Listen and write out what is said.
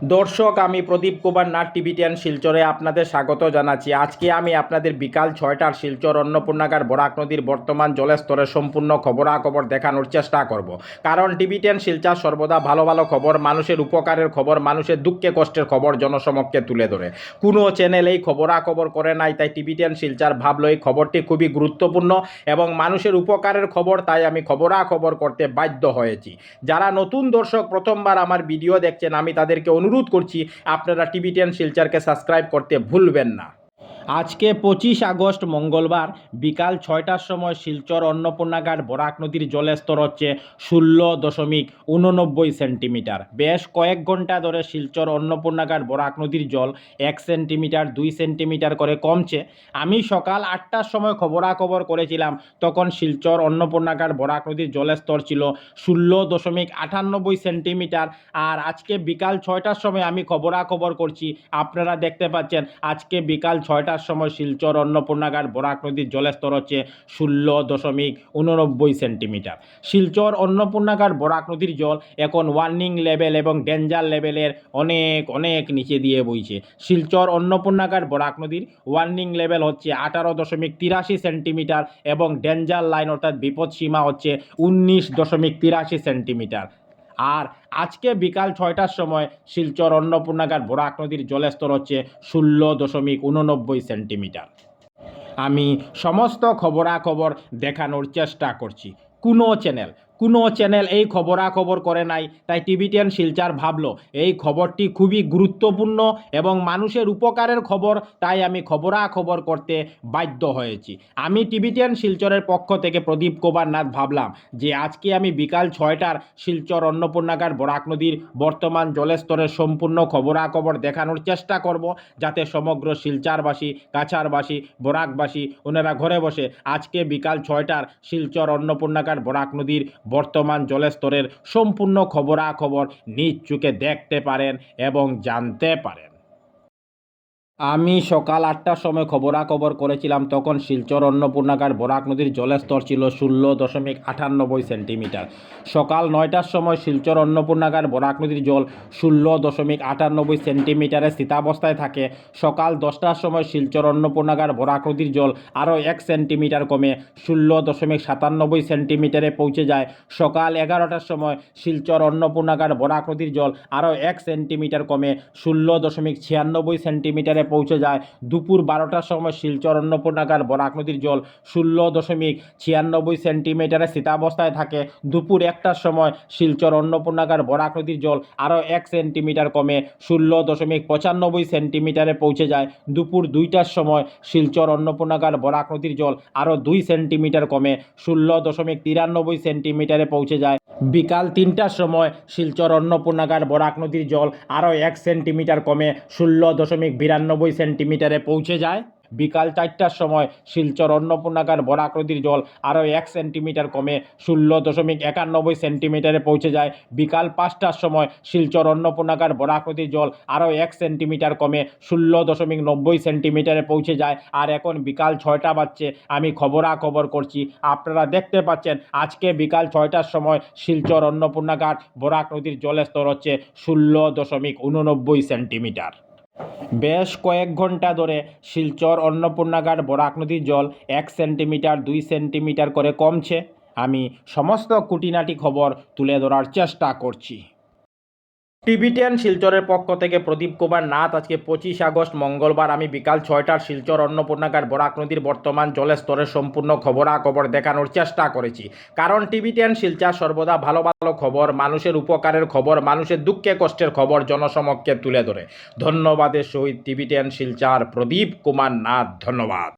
দর্শক, আমি প্রদীপ কুমার নাথ টিভি10 শিলচরে আপনাদের স্বাগত জানাচ্ছি। আজকে আমি আপনাদের বিকাল 6টার শিলচর অন্নপূর্ণাগার বরাক নদীর বর্তমান জলস্তরের সম্পূর্ণ খবরাখবর দেখানোর চেষ্টা করব। কারণ টিভি10 শিলচর সর্বদা ভালো ভালো খবর, মানুষের উপকারের খবর, মানুষের দুঃখে কষ্টের খবর জনসমক্ষে তুলে ধরে। কোনো চ্যানেল এই খবরাখবর করে নাই, তাই টিভি10 শিলচর ভাবলো এই খবরটি খুবই গুরুত্বপূর্ণ এবং মানুষের উপকারের খবর, তাই আমি খবরাখবর করতে বাধ্য হয়েছি। যারা নতুন দর্শক প্রথমবার আমার ভিডিও দেখছেন, আমি তাদেরকে অনুরোধ করছি আপনারা টিভি10 শিলচরকে সাবস্ক্রাইব করতে ভুলবেন না। আজকে 25 আগস্ট মঙ্গলবার বিকাল 6টার সময় শিলচর অন্নপূর্ণাঘাট বরাক নদীর জলস্তর হচ্ছে 16.89 সেন্টিমিটার। বেশ কয়েক ঘন্টা ধরে শিলচর অন্নপূর্ণাঘাট বরাক নদীর জল 1 সেন্টিমিটার 2 সেন্টিমিটার করে কমছে। আমি সকাল 8টার সময় খবরাখবর করেছিলাম, তখন শিলচর অন্নপূর্ণাঘাট বরাক নদীর জলস্তর ছিল 16.98 সেন্টিমিটার। আর আজকে বিকাল 6টার সময় আমি খবরাখবর করছি, আপনারা দেখতে পাচ্ছেন আজকে বিকাল 6টার সময় শিলচর অন্নপূর্ণাঘাট বরাক নদীর জলস্তর হচ্ছে 16.89 সেন্টিমিটার। শিলচর অন্নপূর্ণাঘাট বরাক নদীর জল এখন ওয়ার্নিং লেভেল এবং ডেঞ্জার লেভেলের অনেক অনেক নিচে দিয়ে বইছে। শিলচর অন্নপূর্ণাঘাট বরাক নদীর ওয়ার্নিং লেভেল হচ্ছে 18.83 সেন্টিমিটার এবং ডেঞ্জার লাইন অর্থাৎ বিপদ সীমা হচ্ছে 19.83 সেন্টিমিটার। আর আজকে বিকাল 6টার সময় শিলচর অন্নপূর্ণাঘাট বরাক নদীর জলস্তর হচ্ছে 16.89 সেন্টিমিটার। আমি সমস্ত খবরাখবর দেখানোর চেষ্টা করছি। কোনো চ্যানেল এই খবরাখবর করে নাই, তাই টিভি10 শিলচর ভাবলো এই খবরটি খুবই গুরুত্বপূর্ণ এবং মানুষের উপকারের খবর, তাই আমি খবরাখবর করতে বাধ্য হয়েছি। আমি টিভি10 শিলচরের পক্ষ থেকে প্রদীপ কুমার নাথ ভাবলাম যে আজকে আমি বিকাল 6টার শিলচর অন্নপূর্ণাঘাট বরাক নদীর বর্তমান জলস্তরের সম্পূর্ণ খবরাখবর দেখানোর চেষ্টা করব, যাতে সমগ্র শিলচরবাসী, কাছাড়বাসী, বরাকবাসী ওনারা ঘরে বসে আজকে বিকাল 6টার শিলচর অন্নপূর্ণাঘাট বরাক নদীর বর্তমান জলস্তরের সম্পূর্ণ খবরাখবর নিজ চোখে দেখতে পারেন এবং জানতে পারেন। আমি সকাল 8টার সময় খবরাখবর করেছিলাম, তখন শিলচর অন্নপূর্ণাঘাট বরাক নদীর জলস্তর ছিল 16.98 সেন্টিমিটার। সকাল 9টার সময় শিলচর অন্নপূর্ণাঘাট বরাক নদীর জল 16.98 সেন্টিমিটারে স্থিতাবস্থায় থাকে। সকাল 10টার সময় শিলচর অন্নপূর্ণাঘাট বরাক নদীর জল আরও 1 সেন্টিমিটার কমে 16.97 সেন্টিমিটারে পৌঁছে যায়। সকাল 11টার সময় শিলচর অন্নপূর্ণাঘাট বরাক নদীর জল আরও 1 সেন্টিমিটার কমে 16.96 সেন্টিমিটারে পৌঁছে যায়। দুপুর 12টার সময় শিলচর অন্নপূর্ণাঘাট বরাক নদীর জল 16.96 সেন্টিমিটারে স্থিতাবস্থায় থাকে। দুপুর 1টার সময় শিলচর অন্নপূর্ণাঘাট বরাক নদীর জল আরও 1 সেন্টিমিটার কমে 16.95 সেন্টিমিটারে পৌঁছে যায়। দুপুর 2টার সময় শিলচর অন্নপূর্ণাঘাট বরাক নদীর জল আরও 2 সেন্টিমিটার কমে 16.93 সেন্টিমিটারে পৌঁছে যায়। বিকাল 3টার সময় শিলচর অন্নপূর্ণাঘাট বরাক নদীর জল আরও 1 সেন্টিমিটার কমে 16.92 সেন্টিমিটারে পৌঁছে যায়। বিকাল 4টার সময় শিলচর অন্নপূর্ণাঘাট বরাক নদীর জল আরও 1 সেন্টিমিটার কমে 16.91 সেন্টিমিটারে পৌঁছে যায়। বিকাল 5টার সময় শিলচর অন্নপূর্ণাঘাট বরাক নদীর জল আরও 1 সেন্টিমিটার কমে 16.90 সেন্টিমিটারে পৌঁছে যায়। আর এখন বিকাল 6টা বাজছে, আমি খবরাখবর করছি, আপনারা দেখতে পাচ্ছেন আজকে বিকাল 6টার সময় শিলচর অন্নপূর্ণাঘাট বরাক নদীর জলস্তর হচ্ছে 16.89 সেন্টিমিটার। বেশ কয়েক ঘন্টা ধরে শিলচর অন্নপূর্ণাঘাট বরাক নদীর জল 1 সেন্টিমিটার 2 সেন্টিমিটার করে কমছে। আমি সমস্ত খুঁটিনাটি খবর তুলে ধরার চেষ্টা করছি। টিভি10 শিলচরের পক্ষ থেকে প্রদীপ কুমার নাথ। আজকে 25 আগস্ট মঙ্গলবার আমি বিকাল 6টার শিলচর অন্নপূর্ণাঘাট বরাক নদীর বর্তমান জলস্তরের সম্পূর্ণ খবরাখবর দেখানোর চেষ্টা করেছি। কারণ টিভি10 শিলচর সর্বদা ভালো ভালো খবর, মানুষের উপকারের খবর, মানুষের দুঃখে কষ্টের খবর জনসমক্ষে তুলে ধরে। ধন্যবাদের সহিত টিভি10 শিলচর প্রদীপ কুমার নাথ। ধন্যবাদ।